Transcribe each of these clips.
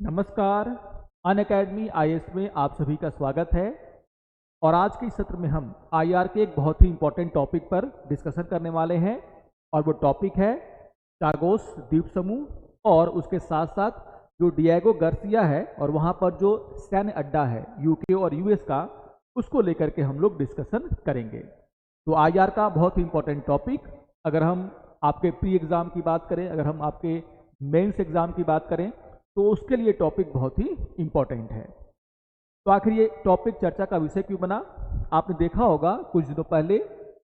नमस्कार। Unacademy IAS में आप सभी का स्वागत है। और आज के इस सत्र में हम आईआर के एक बहुत ही इंपॉर्टेंट टॉपिक पर डिस्कशन करने वाले हैं और वो टॉपिक है चागोस द्वीप समूह और उसके साथ साथ जो डिएगो गार्सिया है और वहाँ पर जो सैन्य अड्डा है यूके और यूएस का, उसको लेकर के हम लोग डिस्कशन करेंगे। तो आईआर का बहुत ही इंपॉर्टेंट टॉपिक, अगर हम आपके प्री एग्ज़ाम की बात करें, अगर हम आपके मेंस एग्ज़ाम की बात करें, तो उसके लिए टॉपिक बहुत ही इंपॉर्टेंट है। तो आखिर ये टॉपिक चर्चा का विषय क्यों बना? आपने देखा होगा कुछ दिनों पहले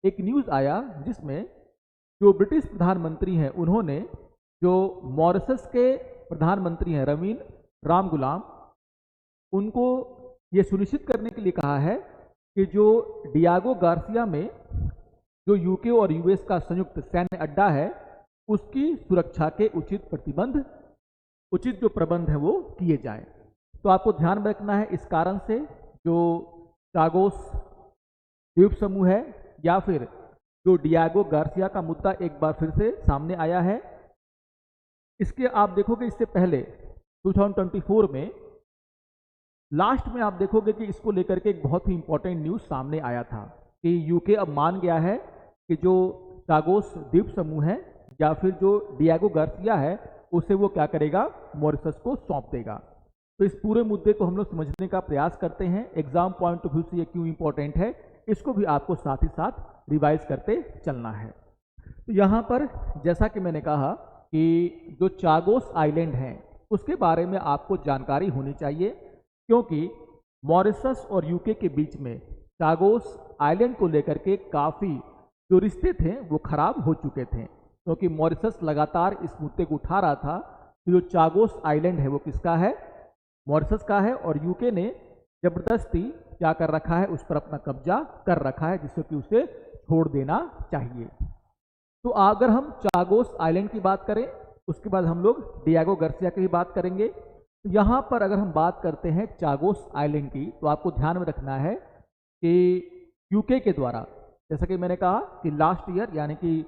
एक न्यूज़ आया जिसमें जो ब्रिटिश प्रधानमंत्री हैं उन्होंने जो मॉरिशस के प्रधानमंत्री हैं रवीन रामगुलाम, उनको ये सुनिश्चित करने के लिए कहा है कि जो डिएगो गार्सिया में जो यूके और यूएस का संयुक्त सैन्य अड्डा है उसकी सुरक्षा के उचित जो प्रबंध है वो किए जाएं। तो आपको ध्यान में रखना है, इस कारण से जो चागोस द्वीप समूह है या फिर जो डिएगो गार्सिया का मुद्दा एक बार फिर से सामने आया है। इसके आप देखोगे इससे पहले 2024 में लास्ट में आप देखोगे कि इसको लेकर के एक बहुत ही इंपॉर्टेंट न्यूज़ सामने आया था कि यूके अब मान गया है कि जो चागोस द्वीप समूह है या फिर जो डिएगो गार्सिया है उसे वो क्या करेगा, मॉरिशस को सौंप देगा। तो इस पूरे मुद्दे को हम लोग समझने का प्रयास करते हैं। एग्जाम पॉइंट ऑफ व्यू से ये क्यों इंपॉर्टेंट है, इसको भी आपको साथ ही साथ रिवाइज करते चलना है। तो यहाँ पर जैसा कि मैंने कहा कि जो चागोस आइलैंड हैं उसके बारे में आपको जानकारी होनी चाहिए, क्योंकि मॉरिशस और यूके के बीच में चागोस आइलैंड को लेकर के काफ़ी जो रिश्ते थे वो खराब हो चुके थे, क्योंकि मॉरिशस लगातार इस मुद्दे को उठा रहा था कि जो चागोस आइलैंड है वो किसका है, मॉरिशस का है, और यूके ने जबरदस्ती क्या कर रखा है, उस पर अपना कब्जा कर रखा है, जिससे कि उसे छोड़ देना चाहिए। तो अगर हम चागोस आइलैंड की बात करें उसके बाद हम लोग डिएगो गार्सिया की भी बात करेंगे। तो यहाँ पर अगर हम बात करते हैं चागोस आइलैंड की, तो आपको ध्यान में रखना है कि यूके के द्वारा, जैसा कि मैंने कहा कि लास्ट ईयर यानी कि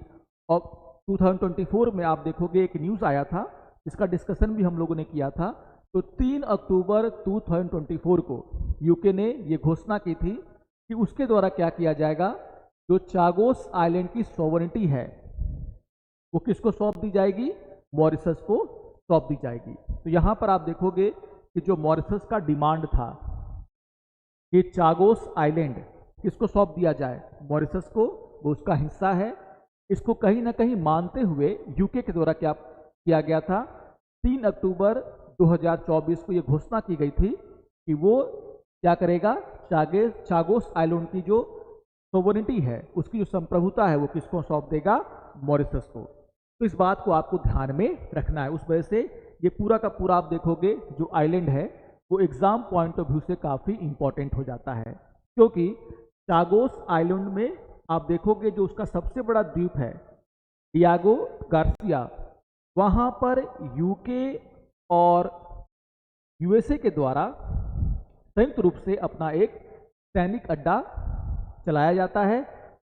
2024 में आप देखोगे एक न्यूज़ आया था, इसका डिस्कशन भी हम लोगों ने किया था। तो 3 अक्टूबर 2024 को यूके ने ये घोषणा की थी कि उसके द्वारा क्या किया जाएगा, जो चागोस आइलैंड की सॉवरेनिटी है वो किसको सौंप दी जाएगी, मॉरिशस को सौंप दी जाएगी। तो यहाँ पर आप देखोगे कि जो मॉरिशस का डिमांड था कि चागोस आइलैंड किसको सौंप दिया जाए, मॉरिशस को, वो उसका हिस्सा है, इसको कहीं ना कहीं मानते हुए यूके के द्वारा क्या किया गया था, 3 अक्टूबर 2024 को ये घोषणा की गई थी कि वो क्या करेगा, चागोस आइलैंड की जो सोवरेनिटी है, उसकी जो संप्रभुता है वो किसको सौंप देगा, मॉरिशस को। तो इस बात को आपको ध्यान में रखना है। उस वजह से ये पूरा का पूरा आप देखोगे जो आइलैंड है वो एग्जाम पॉइंट ऑफ व्यू से काफ़ी इंपॉर्टेंट हो जाता है, क्योंकि चागोस आइलैंड में आप देखोगे जो उसका सबसे बड़ा द्वीप है डिएगो गार्सिया, वहाँ पर यूके और यूएसए के द्वारा संयुक्त रूप से अपना एक सैनिक अड्डा चलाया जाता है,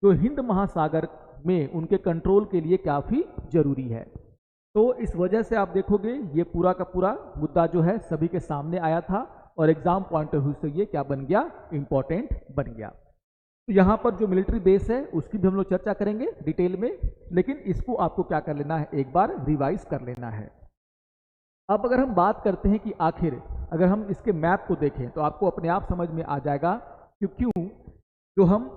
जो हिंद महासागर में उनके कंट्रोल के लिए काफ़ी जरूरी है। तो इस वजह से आप देखोगे ये पूरा का पूरा मुद्दा जो है सभी के सामने आया था और एग्जाम पॉइंट ऑफ व्यू से ये क्या बन गया, इंपॉर्टेंट बन गया। तो यहाँ पर जो मिलिट्री बेस है उसकी भी हम लोग चर्चा करेंगे डिटेल में, लेकिन इसको आपको क्या कर लेना है, एक बार रिवाइज कर लेना है। अब अगर हम बात करते हैं कि आखिर अगर हम इसके मैप को देखें तो आपको अपने आप समझ में आ जाएगा कि क्यों जो हम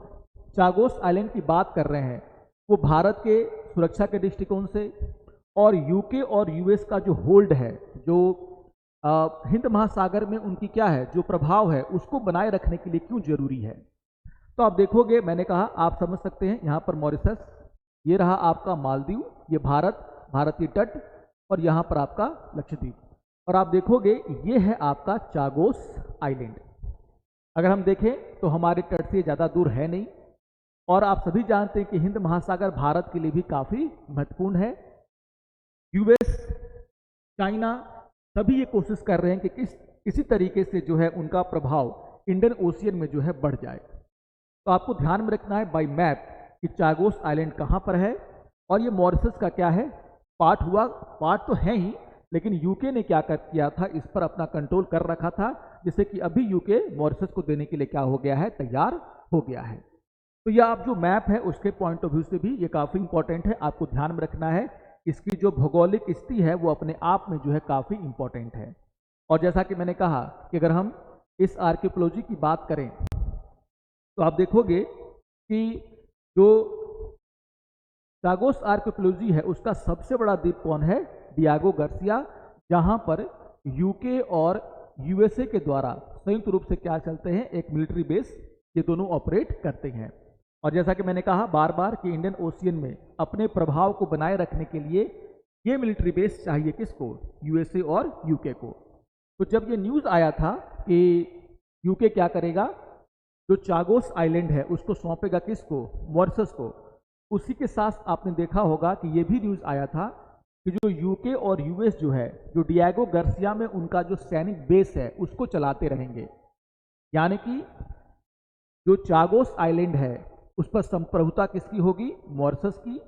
चागोस आइलैंड की बात कर रहे हैं वो भारत के सुरक्षा के दृष्टिकोण से और यूके और यूएस का जो होल्ड है, जो हिंद महासागर में उनकी क्या है, जो प्रभाव है, उसको बनाए रखने के लिए क्यों जरूरी है। तो आप देखोगे, मैंने कहा आप समझ सकते हैं, यहाँ पर मॉरिशस, ये रहा आपका मालदीव, ये भारतीय तट, और यहाँ पर आपका लक्षद्वीप, और आप देखोगे ये है आपका चागोस आइलैंड। अगर हम देखें तो हमारे तट से ज़्यादा दूर है नहीं, और आप सभी जानते हैं कि हिंद महासागर भारत के लिए भी काफ़ी महत्वपूर्ण है। यूएस, चाइना सभी ये कोशिश कर रहे हैं कि किसी तरीके से जो है उनका प्रभाव इंडियन ओशियन में जो है बढ़ जाए। तो आपको ध्यान में रखना है बाय मैप कि चागोस आइलैंड कहाँ पर है, और ये मॉरिशस का क्या है, पार्ट हुआ, पार्ट तो है ही, लेकिन यूके ने क्या किया था, इस पर अपना कंट्रोल कर रखा था, जिससे कि अभी यूके मॉरिशस को देने के लिए क्या हो गया है, तैयार हो गया है। तो यह आप जो मैप है उसके पॉइंट ऑफ व्यू से भी ये काफ़ी इंपॉर्टेंट है, आपको ध्यान में रखना है। इसकी जो भौगोलिक स्थिति है वो अपने आप में जो है काफ़ी इंपॉर्टेंट है। और जैसा कि मैंने कहा कि अगर हम इस आर्कियोलॉजी की बात करें तो आप देखोगे कि जो चागोस आर्कियोलॉजी है उसका सबसे बड़ा द्वीप कौन है, डियागो गार्सिया, जहां पर यूके और यूएसए के द्वारा संयुक्त रूप से क्या चलते हैं, एक मिलिट्री बेस, ये दोनों ऑपरेट करते हैं। और जैसा कि मैंने कहा बार बार कि इंडियन ओशियन में अपने प्रभाव को बनाए रखने के लिए ये मिलिट्री बेस चाहिए किसको, यूएसए और यूके को। तो जब ये न्यूज़ आया था कि यूके क्या करेगा, जो चागोस आइलैंड है उसको सौंपेगा किसको, मॉरिशस को, उसी के साथ आपने देखा होगा कि ये भी न्यूज़ आया था कि जो यूके और यूएस जो है, जो डियागो गार्सिया में उनका जो सैनिक बेस है उसको चलाते रहेंगे। यानी कि जो चागोस आइलैंड है उस पर संप्रभुता किसकी होगी, मॉरिशस की।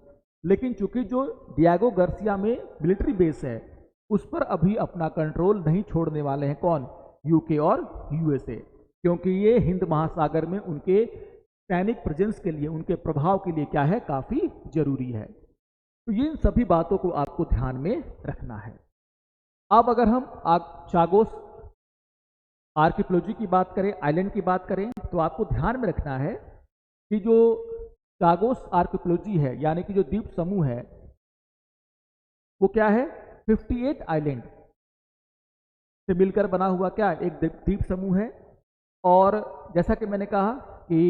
लेकिन चूंकि जो डियागो गार्सिया में मिलिट्री बेस है उस पर अभी अपना कंट्रोल नहीं छोड़ने वाले हैं कौन, यूके और यूएसए, क्योंकि ये हिंद महासागर में उनके सैनिक प्रेजेंस के लिए, उनके प्रभाव के लिए क्या है, काफ़ी जरूरी है। तो ये इन सभी बातों को आपको ध्यान में रखना है। अब अगर हम चागोस आर्कियोलॉजी की बात करें, आइलैंड की बात करें, तो आपको ध्यान में रखना है कि जो चागोस आर्कियोलॉजी है यानी कि जो द्वीप समूह है वो क्या है, 58 आइलैंड से मिलकर बना हुआ क्या एक द्वीप समूह है। और जैसा कि मैंने कहा कि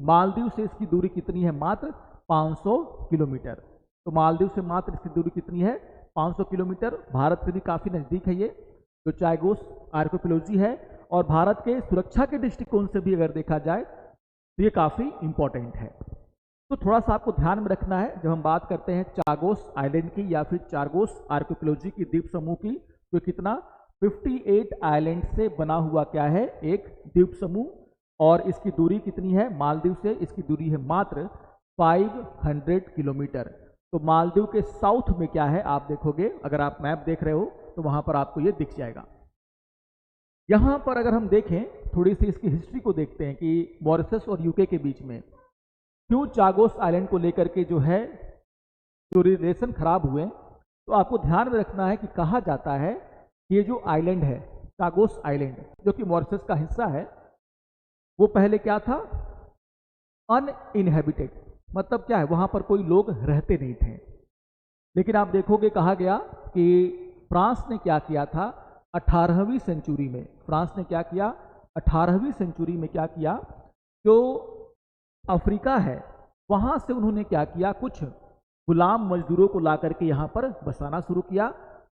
मालदीव से इसकी दूरी कितनी है, मात्र 500 किलोमीटर। तो मालदीव से मात्र इसकी दूरी कितनी है, 500 किलोमीटर। भारत से भी काफ़ी नज़दीक है ये जो चागोस आर्कियोलॉजी है, और भारत के सुरक्षा के दृष्टिकोण से भी अगर देखा जाए तो ये काफ़ी इंपॉर्टेंट है। तो थोड़ा सा आपको ध्यान में रखना है जब हम बात करते हैं चागोस आइलैंड की या फिर चागोस आर्कियोलॉजी की द्वीप समूह की, तो कितना 58 आइलैंड से बना हुआ क्या है, एक द्वीप समूह। और इसकी दूरी कितनी है, मालदीव से इसकी दूरी है मात्र 500 किलोमीटर। तो मालदीव के साउथ में क्या है, आप देखोगे, अगर आप मैप देख रहे हो तो वहां पर आपको ये दिख जाएगा। यहां पर अगर हम देखें, थोड़ी सी इसकी हिस्ट्री को देखते हैं कि मॉरिशस और यूके के बीच में क्यों चागोस आइलैंड को लेकर के जो है जो रिलेशन खराब हुए। तो आपको ध्यान में रखना है कि कहा जाता है कि ये जो आइलैंड है, चागोस आइलैंड, जो कि मॉरिशस का हिस्सा है, वो पहले क्या था, अनइनहेबिटेड, मतलब क्या है, वहां पर कोई लोग रहते नहीं थे। लेकिन आप देखोगे कहा गया कि फ्रांस ने क्या किया था 18वीं सेंचुरी में, फ्रांस ने क्या किया 18वीं सेंचुरी में, क्या किया, जो अफ्रीका है वहां से उन्होंने क्या किया, कुछ गुलाम मजदूरों को ला करके यहाँ पर बसाना शुरू किया।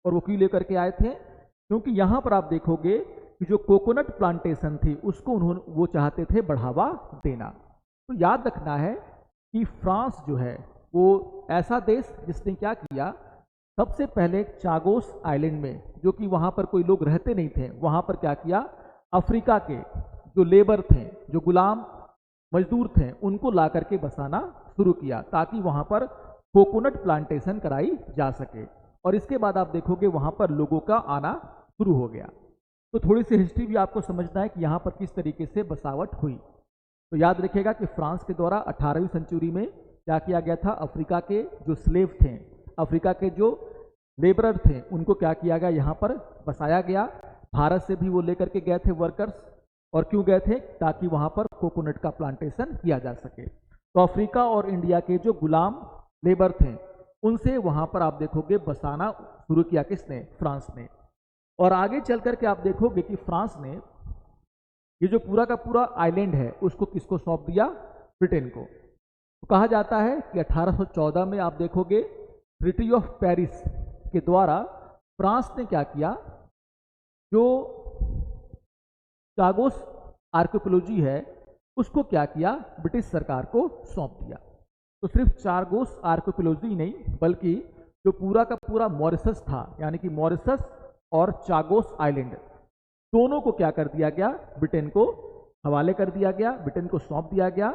और वो क्यों लेकर के आए थे, क्योंकि यहाँ पर आप देखोगे कि जो कोकोनट प्लांटेशन थी उसको वो चाहते थे बढ़ावा देना। तो याद रखना है कि फ्रांस जो है वो ऐसा देश जिसने क्या किया, सबसे पहले चागोस आइलैंड में, जो कि वहाँ पर कोई लोग रहते नहीं थे, वहाँ पर क्या किया, अफ्रीका के जो लेबर थे, जो गुलाम मजदूर थे, उनको ला करके बसाना शुरू किया ताकि वहाँ पर कोकोनट प्लांटेशन कराई जा सके। और इसके बाद आप देखोगे वहाँ पर लोगों का आना शुरू हो गया। तो थोड़ी सी हिस्ट्री भी आपको समझना है कि यहाँ पर किस तरीके से बसावट हुई। तो याद रखिएगा कि फ्रांस के द्वारा 18वीं सेंचुरी में क्या किया गया था, अफ्रीका के जो स्लेव थे, अफ्रीका के जो लेबरर थे, उनको क्या किया गया, यहाँ पर बसाया गया। भारत से भी वो लेकर के गए थे वर्कर्स, और क्यों गए थे, ताकि वहाँ पर कोकोनट का प्लांटेशन किया जा सके। तो अफ्रीका और इंडिया के जो गुलाम लेबर थे उनसे वहाँ पर आप देखोगे बसाना शुरू किया किसने, फ्रांस ने। और आगे चल करके आप देखोगे कि फ्रांस ने ये जो पूरा का पूरा आइलैंड है उसको किसको सौंप दिया, ब्रिटेन को। तो कहा जाता है कि 1814 में आप देखोगे ट्रीटी ऑफ पेरिस के द्वारा फ्रांस ने क्या किया, जो चागोस आर्कियोलॉजी है उसको क्या किया, ब्रिटिश सरकार को सौंप दिया। तो सिर्फ चागोस आर्कियोलॉजी नहीं बल्कि जो पूरा का पूरा मॉरिशस था, यानी कि मॉरिशस और चागोस आइलैंड दोनों को क्या कर दिया गया, ब्रिटेन को हवाले कर दिया गया, ब्रिटेन को सौंप दिया गया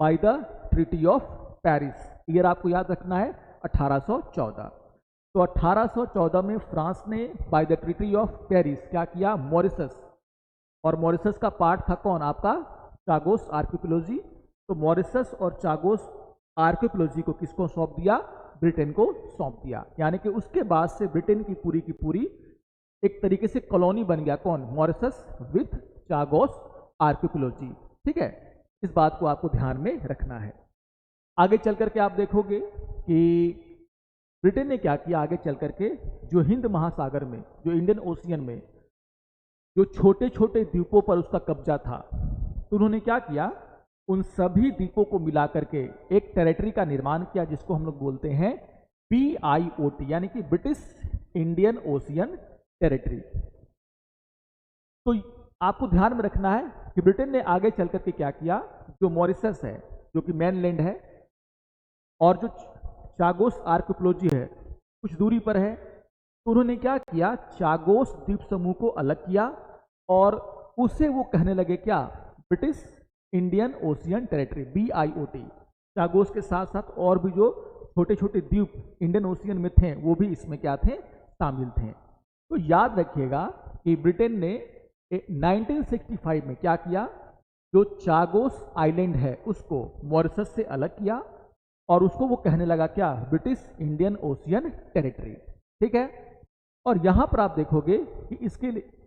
by the treaty of Paris. Year आपको याद रखना है 1814। तो 1814 में फ्रांस ने by the treaty of Paris क्या किया, मॉरिशस, और मॉरिशस का पार्ट था कौन, आपका चागोस आर्कियोलॉजी। तो मॉरिशस और चागोस आर्कियोलॉजी को किसको सौंप दिया, ब्रिटेन को सौंप दिया। यानी कि उसके बाद से ब्रिटेन की पूरी एक तरीके से कॉलोनी बन गया कौन, मॉरिशस विथ चागोस आर्कियोलॉजी। ठीक है, इस बात को आपको ध्यान में रखना है। आगे चल करके आप देखोगे कि ब्रिटेन ने क्या किया, आगे चल करके जो हिंद महासागर में, जो इंडियन ओशियन में जो छोटे छोटे द्वीपों पर उसका कब्जा था, तो उन्होंने क्या किया, उन सभी द्वीपों को मिला करके एक टेरिटरी का निर्माण किया जिसको हम लोग बोलते हैं BIOT, यानी कि ब्रिटिश इंडियन ओशियन टेरिटरी। तो आपको ध्यान में रखना है कि ब्रिटेन ने आगे चल करके क्या किया, जो मॉरिशस है जो कि मेनलैंड है, और जो चागोस आर्कियोलॉजी है कुछ दूरी पर है, तो उन्होंने क्या किया, चागोस द्वीप समूह को अलग किया और उसे वो कहने लगे क्या, British Indian ocean territory BIOT। Chagos के साथ साथ और भी जो छोटे छोटे द्वीप इंडियन ओशियन में थे वो भी इसमें क्या थे, शामिल थे। तो याद रखिएगा कि ब्रिटेन ने 1965 में क्या किया, जो चागोस आइलैंड है उसको मॉरिशस से अलग किया और उसको वो कहने लगा क्या, ब्रिटिश इंडियन ओशियन टेरिटरी। ठीक है, और यहां पर आप देखोगे कि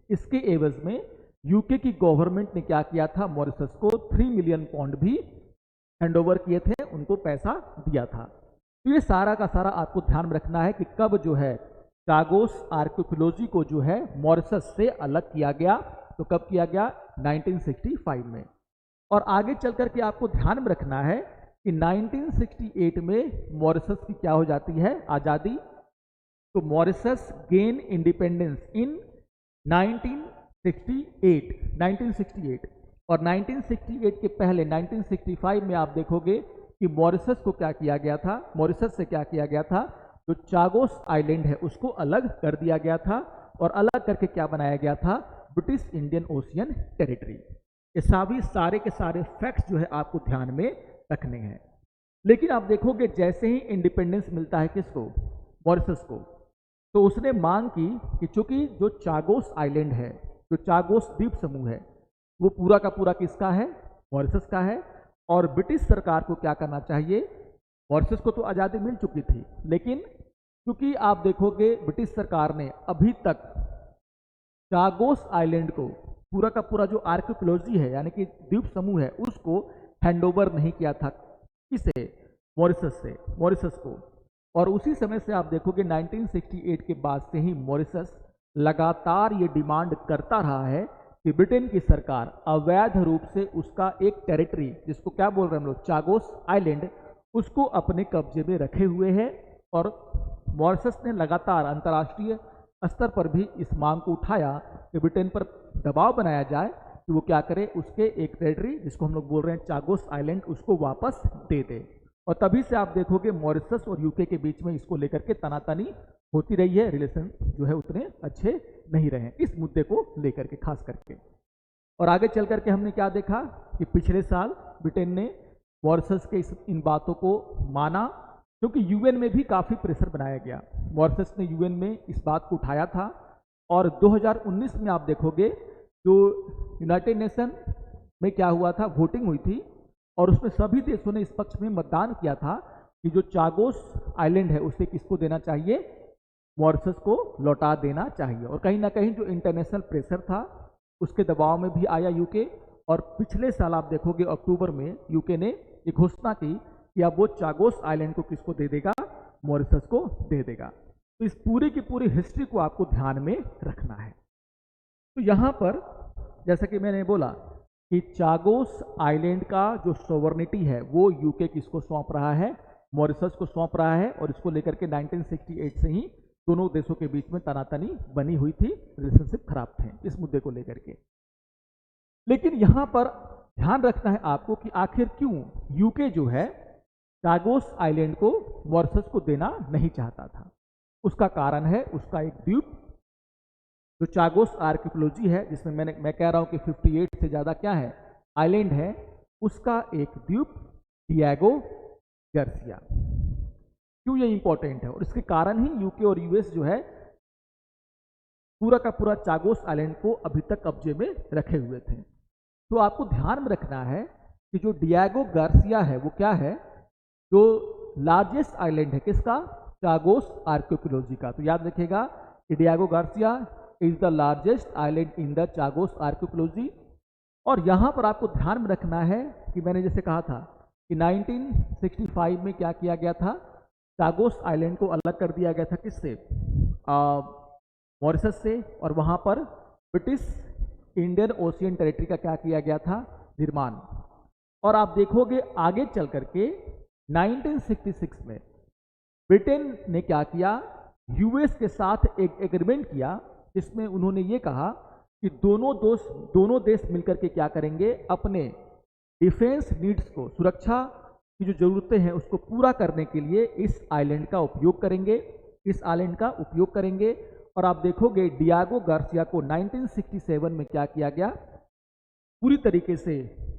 इसके एवज में यूके की गवर्नमेंट ने क्या किया था, मॉरिशस को 3 मिलियन पाउंड भी हैंडओवर किए थे, उनको पैसा दिया था। तो ये सारा का सारा आपको ध्यान में रखना है कि कब जो है चागोस आर्कियोलॉजी को जो है मॉरिशस से अलग किया गया, तो कब किया गया, 1965 में। और आगे चल करके आपको ध्यान में रखना है कि 1968 में मॉरिशस की क्या हो जाती है, आज़ादी। तो मॉरिशस गेन इंडिपेंडेंस इन 1968 और 1968 के पहले 1965 में आप देखोगे कि मॉरिशस को क्या किया गया था, मॉरिशस से क्या किया गया था, जो चागोस आइलैंड है उसको अलग कर दिया गया था और अलग करके क्या बनाया गया था, ब्रिटिश इंडियन ओशियन टेरिटरी। ये सभी सारे के सारे फैक्ट्स जो है आपको ध्यान में रखने हैं। लेकिन आप देखोगे जैसे ही इंडिपेंडेंस मिलता है किसको, मॉरिशस को, तो उसने मांग की कि चूंकि जो चागोस आइलैंड है, जो चागोस द्वीप समूह है, वो पूरा का पूरा किसका है, मॉरिशस का है। और ब्रिटिश सरकार को क्या करना चाहिए, मॉरिशस को तो आज़ादी मिल चुकी थी, लेकिन क्योंकि आप देखोगे ब्रिटिश सरकार ने अभी तक चागोस आइलैंड को पूरा का पूरा जो आर्कियोलॉजी है यानी कि द्वीप समूह है उसको हैंडओवर नहीं किया था, किसे, मॉरिशस को। और उसी समय से आप देखोगे 1968 के बाद से ही मॉरिशस लगातार ये डिमांड करता रहा है कि ब्रिटेन की सरकार अवैध रूप से उसका एक टेरिटरी, जिसको क्या बोल रहे हैं हम लोग, चागोस आइलैंड, उसको अपने कब्जे में रखे हुए है। और मॉरिशस ने लगातार अंतर्राष्ट्रीय स्तर पर भी इस मांग को उठाया कि ब्रिटेन पर दबाव बनाया जाए कि वो क्या करे, उसके एक टेरिटरी जिसको हम लोग बोल रहे हैं चागोस आइलैंड, उसको वापस दे दे। और तभी से आप देखोगे मॉरिशस और यूके के बीच में इसको लेकर के तनातनी होती रही है, रिलेशन जो है उतने अच्छे नहीं रहे इस मुद्दे को लेकर के खास करके। और आगे चल करके हमने क्या देखा कि पिछले साल ब्रिटेन ने मॉरिशस के इन बातों को माना, क्योंकि यूएन में भी काफ़ी प्रेशर बनाया गया। मॉरिशस ने यूएन में इस बात को उठाया था और 2019 में आप देखोगे जो यूनाइटेड नेशन में क्या हुआ था, वोटिंग हुई थी और उसमें सभी देशों ने इस पक्ष में मतदान किया था कि जो चागोस आइलैंड है उसे किसको देना चाहिए, मॉरिशस को लौटा देना चाहिए। और कहीं ना कहीं जो इंटरनेशनल प्रेशर था उसके दबाव में भी आया यूके, और पिछले साल आप देखोगे अक्टूबर में यूके ने एक घोषणा की कि अब वो चागोस आइलैंड को किसको दे देगा, मॉरिशस को दे देगा। तो इस पूरी की पूरी हिस्ट्री को आपको ध्यान में रखना है। तो यहाँ पर जैसा कि मैंने बोला कि चागोस आइलैंड का जो सॉवरेनिटी है वो यूके किसको सौंप रहा है, मॉरिशस को सौंप रहा है। और इसको लेकर के 1968 से ही दोनों देशों के बीच में तनातनी बनी हुई थी, रिलेशनशिप खराब थे इस मुद्दे को लेकर के। लेकिन यहाँ पर ध्यान रखना है आपको कि आखिर क्यों यूके जो है चागोस आइलैंड को मॉरिशस को देना नहीं चाहता था। उसका कारण है उसका एक द्वीप जो चागोस आर्कियोलॉजी है, जिसमें मैं कह रहा हूं कि 58 से ज़्यादा क्या है, आइलैंड है, उसका एक द्वीप डिएगो गार्सिया। क्यों ये इंपॉर्टेंट है, और इसके कारण ही यूके और यूएस जो है पूरा का पूरा चागोस आइलैंड को अभी तक कब्जे में रखे हुए थे। तो आपको ध्यान में रखना है कि जो डिएगो गार्सिया है वो क्या है, जो लार्जेस्ट आइलैंड है किसका, चागोस आर्कियोलॉजी का। तो याद रखिएगा कि Diego Garcia is the largest island in the Chagos archaeology. और यहाँ पर आपको ध्यान में रखना है कि मैंने जैसे कहा था कि 1965 में क्या किया गया था, चागोस आइलैंड को अलग कर दिया गया था किससे, मॉरिशस से, और वहाँ पर ब्रिटिश इंडियन ओशियन टेरिटरी का क्या किया गया था, निर्माण। और आप देखोगे आगे चल करके 1966 में ब्रिटेन ने क्या किया, यूएस के साथ एक एग्रीमेंट किया जिसमें उन्होंने ये कहा कि दोनों देश मिलकर के क्या करेंगे, अपने डिफेंस नीड्स को, सुरक्षा की जो जरूरतें हैं उसको पूरा करने के लिए इस आइलैंड का उपयोग करेंगे, इस आइलैंड का उपयोग करेंगे। और आप देखोगे डिएगो गार्सिया को 1967 में क्या किया गया, पूरी तरीके से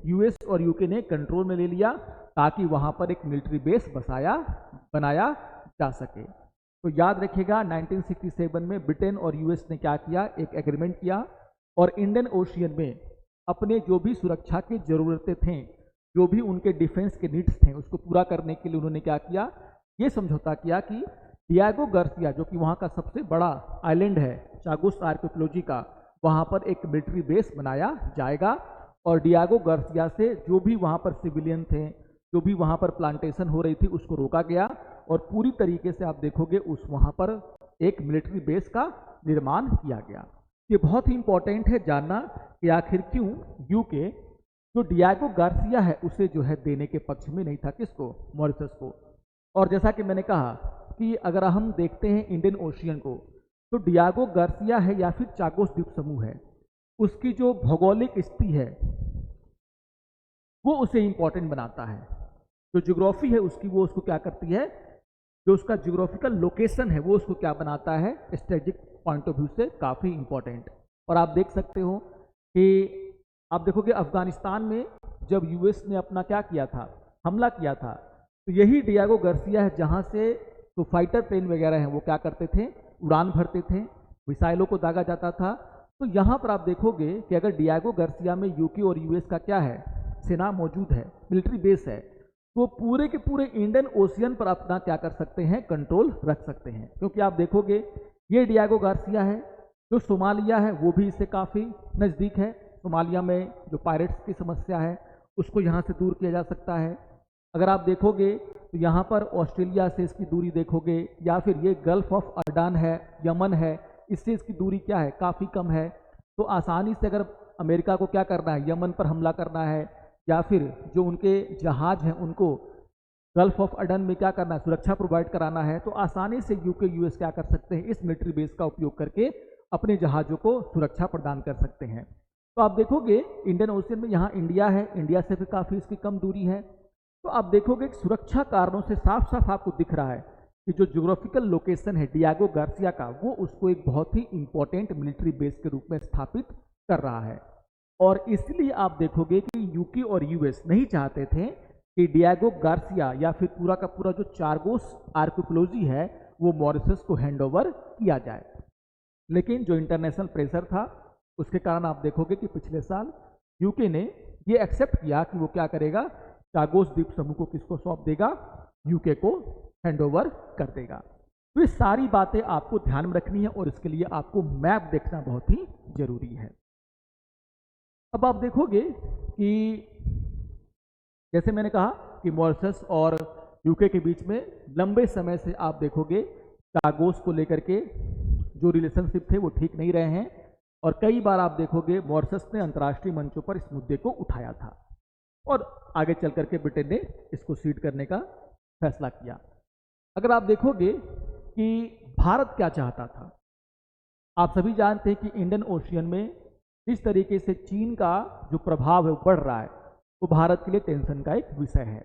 यूएस और यूके ने कंट्रोल में ले लिया ताकि वहां पर एक मिलिट्री बेस बनाया जा सके। तो याद रखिएगा 1967 में ब्रिटेन और यूएस ने क्या किया, एक एग्रीमेंट किया और इंडियन ओशियन में अपने जो भी सुरक्षा की जरूरतें थे, जो भी उनके डिफेंस के नीड्स थे, उसको पूरा करने के लिए उन्होंने क्या किया, ये समझौता किया कि डिएगो गार्सिया जो कि वहाँ का सबसे बड़ा आइलैंड है चागोस आर्कियोलॉजी का, वहाँ पर एक मिलिट्री बेस बनाया जाएगा। और डिएगो गार्सिया से जो भी वहाँ पर सिविलियन थे, जो भी वहाँ पर प्लांटेशन हो रही थी, उसको रोका गया और पूरी तरीके से आप देखोगे उस वहाँ पर एक मिलिट्री बेस का निर्माण किया गया। ये बहुत ही इंपॉर्टेंट है जानना कि आखिर क्यों यूके जो डिएगो गार्सिया है उसे जो है देने के पक्ष में नहीं था, किसको, मॉरिशस को। और जैसा कि मैंने कहा कि अगर हम देखते हैं इंडियन ओशियन को, तो डिएगो गार्सिया है या फिर चागोस द्वीप समूह है, उसकी जो भौगोलिक स्थिति है वो उसे इंपॉर्टेंट बनाता है। जो ज्योग्राफी है उसकी, वो उसको क्या करती है, जो उसका ज्योग्राफिकल लोकेशन है वो उसको क्या बनाता है, स्ट्रेटेजिक पॉइंट ऑफ व्यू से काफ़ी इंपॉर्टेंट। और आप देख सकते हो कि आप देखोगे अफगानिस्तान में जब यूएस ने अपना क्या किया था, हमला किया था, तो यही डिएगो गार्सिया है जहाँ से तो फाइटर प्लेन वगैरह हैं वो क्या करते थे, उड़ान भरते थे, मिसाइलों को दागा जाता था। तो यहाँ पर आप देखोगे कि अगर डिएगो गार्सिया में यूके और यूएस का क्या है, सेना मौजूद है, मिलिट्री बेस है, तो पूरे के पूरे इंडियन ओशियन पर अपना क्या कर सकते हैं, कंट्रोल रख सकते हैं। क्योंकि आप देखोगे ये डिएगो गार्सिया है, जो सोमालिया है वो भी इससे काफ़ी नज़दीक है। सोमालिया में जो पायरेट्स की समस्या है उसको यहाँ से दूर किया जा सकता है। अगर आप देखोगे तो यहाँ पर ऑस्ट्रेलिया से इसकी दूरी देखोगे, या फिर ये गल्फ ऑफ अडान है, यमन है, इससे इसकी दूरी क्या है, काफ़ी कम है। तो आसानी से अगर अमेरिका को क्या करना है, यमन पर हमला करना है, या फिर जो उनके जहाज हैं उनको गल्फ ऑफ अडन में क्या करना है, सुरक्षा प्रोवाइड कराना है, तो आसानी से यूके यूएस क्या कर सकते हैं, इस मिलिट्री बेस का उपयोग करके अपने जहाज़ों को सुरक्षा प्रदान कर सकते हैं। तो आप देखोगे इंडियन ओशियन में यहाँ इंडिया है, इंडिया से भी काफ़ी इसकी कम दूरी है। तो आप देखोगे कि सुरक्षा कारणों से साफ साफ आपको दिख रहा है कि जो ज्योग्राफिकल लोकेशन है डिएगो गार्सिया का, वो उसको एक बहुत ही इंपॉर्टेंट मिलिट्री बेस के रूप में स्थापित कर रहा है। और इसलिए आप देखोगे कि यूके और यूएस नहीं चाहते थे कि डिएगो गार्सिया या फिर पूरा का पूरा जो चागोस आर्कियोलॉजी है वो मॉरिशस को हैंडओवर किया जाए। लेकिन जो इंटरनेशनल प्रेशर था उसके कारण आप देखोगे कि पिछले साल यूके ने ये एक्सेप्ट किया कि वो क्या करेगा, चागोस द्वीप समूह को किसको सौंप देगा, यूके को हैंडओवर कर देगा। तो ये सारी बातें आपको ध्यान में रखनी है और इसके लिए आपको मैप देखना बहुत ही जरूरी है। अब आप देखोगे कि जैसे मैंने कहा कि मॉरिशस और यूके के बीच में लंबे समय से आप देखोगे चागोस को लेकर के जो रिलेशनशिप थे वो ठीक नहीं रहे हैं, और कई बार आप देखोगे मॉरिशस ने अंतर्राष्ट्रीय मंचों पर इस मुद्दे को उठाया था और आगे चल करके ब्रिटेन ने इसको सीड करने का फैसला किया। अगर आप देखोगे कि भारत क्या चाहता था, आप सभी जानते हैं कि इंडियन ओशियन में जिस तरीके से चीन का जो प्रभाव है वो बढ़ रहा है, वो भारत के लिए टेंशन का एक विषय है।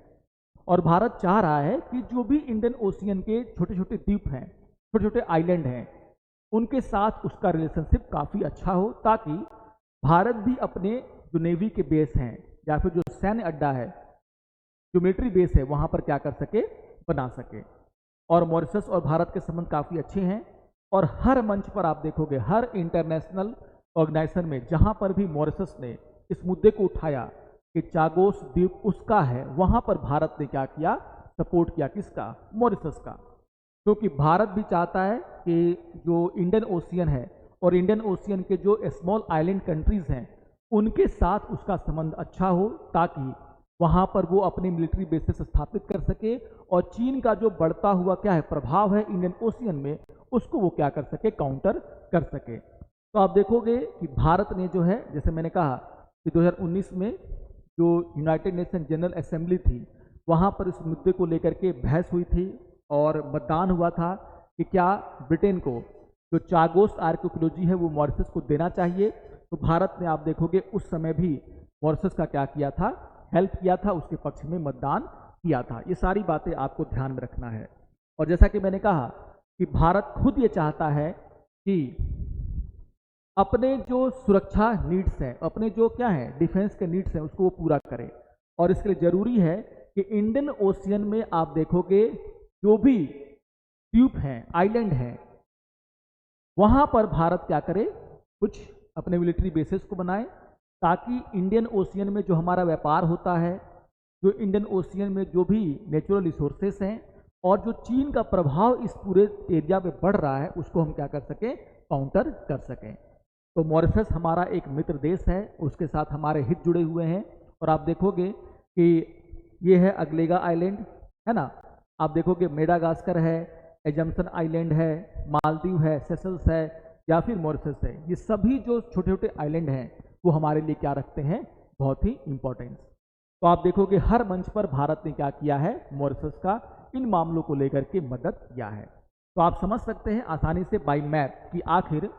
और भारत चाह रहा है कि जो भी इंडियन ओशियन के छोटे छोटे द्वीप हैं, छोटे छोटे आइलैंड हैं, उनके साथ उसका रिलेशनशिप काफ़ी अच्छा हो, ताकि भारत भी अपने जो नेवी के बेस हैं या फिर जो सैन्य अड्डा है, जो मिलिट्री बेस है, वहाँ पर क्या कर सके, बना सके। और मॉरिशस और भारत के संबंध काफ़ी अच्छे हैं। और हर मंच पर आप देखोगे, हर इंटरनेशनल ऑर्गेनाइजेशन में जहाँ पर भी मॉरिशस ने इस मुद्दे को उठाया कि चागोस द्वीप उसका है, वहाँ पर भारत ने क्या किया, सपोर्ट किया। किसका? मॉरिशस का। क्योंकि भारत भी चाहता है कि जो इंडियन ओशियन है और इंडियन ओशियन के जो स्मॉल आइलैंड कंट्रीज़ हैं उनके साथ उसका संबंध अच्छा हो, ताकि वहाँ पर वो अपनी मिलिट्री बेसेस स्थापित कर सके और चीन का जो बढ़ता हुआ क्या है प्रभाव है इंडियन ओशियन में, उसको वो क्या कर सके, काउंटर कर सके। तो आप देखोगे कि भारत ने जो है, जैसे मैंने कहा कि 2019 में जो यूनाइटेड नेशन जनरल असेंबली थी, वहाँ पर इस मुद्दे को लेकर के बहस हुई थी और मतदान हुआ था कि क्या ब्रिटेन को जो चागोस आर्कियोलॉजी है वो मॉरिशस को देना चाहिए। तो भारत ने आप देखोगे उस समय भी मॉरिशस का क्या किया था, हेल्प किया था, उसके पक्ष में मतदान किया था। ये सारी बातें आपको ध्यान में रखना है। और जैसा कि मैंने कहा कि भारत खुद ये चाहता है कि अपने जो सुरक्षा नीड्स हैं, अपने जो क्या है डिफेंस के नीड्स हैं, उसको वो पूरा करे। और इसके लिए ज़रूरी है कि इंडियन ओशियन में आप देखोगे जो भी द्वीप हैं, आइलैंड हैं, वहाँ पर भारत क्या करे, कुछ अपने मिलिट्री बेसिस को बनाए, ताकि इंडियन ओशियन में जो हमारा व्यापार होता है, जो इंडियन ओशियन में जो भी नेचुरल रिसोर्सेस हैं और जो चीन का प्रभाव इस पूरे एरिया में बढ़ रहा है, उसको हम क्या कर सकें, काउंटर कर सकें। तो मॉरिशस हमारा एक मित्र देश है, उसके साथ हमारे हित जुड़े हुए हैं। और आप देखोगे कि ये है अगलेगा आइलैंड, है ना, आप देखोगे मेडागास्कर है, एजम्पसन आइलैंड है, मालदीव है, सेशल्स है या फिर मॉरिशस है। ये सभी जो छोटे छोटे आइलैंड हैं वो हमारे लिए क्या रखते हैं, बहुत ही इंपॉर्टेंस। तो आप देखोगे हर मंच पर भारत ने क्या किया है, मॉरिशस का इन मामलों को लेकर के मदद किया है। तो आप समझ सकते हैं आसानी से बाई मैप कि आखिर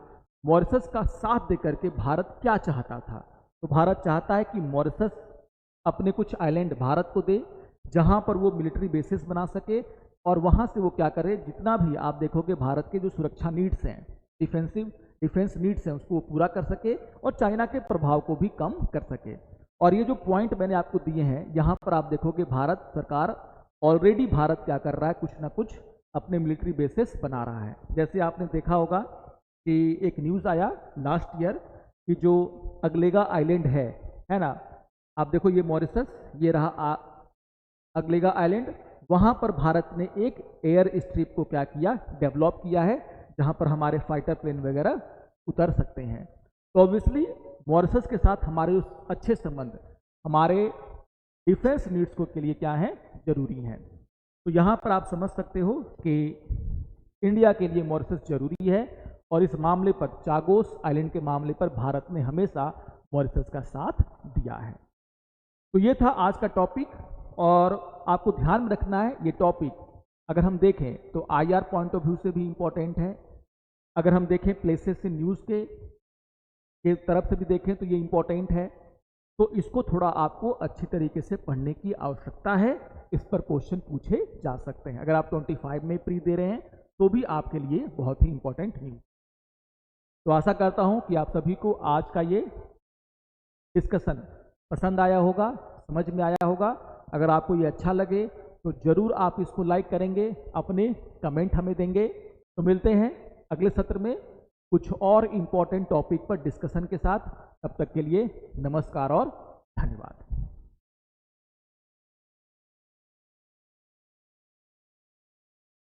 मॉरिशस का साथ देकर के भारत क्या चाहता था। तो भारत चाहता है कि मॉरिशस अपने कुछ आइलैंड भारत को दे, जहां पर वो मिलिट्री बेसिस बना सके और वहां से वो क्या करे, जितना भी आप देखोगे भारत के जो सुरक्षा नीड्स हैं, डिफेंस नीड्स हैं, उसको वो पूरा कर सके और चाइना के प्रभाव को भी कम कर सके। और ये जो पॉइंट मैंने आपको दिए हैं, यहाँ पर आप देखोगे भारत सरकार ऑलरेडी भारत क्या कर रहा है, कुछ ना कुछ अपने मिलिट्री बेसिस बना रहा है। जैसे आपने देखा होगा कि एक न्यूज़ आया लास्ट ईयर कि जो अगलेगा आइलैंड है ना, आप देखो ये मॉरिशस, ये रहा अगलेगा आइलैंड, वहाँ पर भारत ने एक एयर स्ट्रिप को क्या किया, डेवलप किया है, जहाँ पर हमारे फाइटर प्लेन वगैरह उतर सकते हैं। तो ऑब्वियसली मॉरिशस के साथ हमारे अच्छे संबंध हमारे डिफेंस नीड्स को के लिए क्या है, जरूरी है। तो यहाँ पर आप समझ सकते हो कि इंडिया के लिए मॉरिशस जरूरी है और इस मामले पर, चागोस आइलैंड के मामले पर भारत ने हमेशा मॉरिशस का साथ दिया है। तो ये था आज का टॉपिक और आपको ध्यान में रखना है ये टॉपिक अगर हम देखें तो आईआर पॉइंट ऑफ व्यू से भी इम्पोर्टेंट है, अगर हम देखें प्लेसेस इन न्यूज़ के तरफ से भी देखें तो ये इम्पोर्टेंट है। तो इसको थोड़ा आपको अच्छी तरीके से पढ़ने की आवश्यकता है, इस पर क्वेश्चन पूछे जा सकते हैं। अगर आप 25 में प्री दे रहे हैं तो भी आपके लिए बहुत ही इम्पोर्टेंट न्यूज़। तो आशा करता हूँ कि आप सभी को आज का ये डिस्कशन पसंद आया होगा, समझ में आया होगा। अगर आपको ये अच्छा लगे तो ज़रूर आप इसको लाइक करेंगे, अपने कमेंट हमें देंगे। तो मिलते हैं अगले सत्र में कुछ और इम्पोर्टेंट टॉपिक पर डिस्कशन के साथ। तब तक के लिए नमस्कार और धन्यवाद।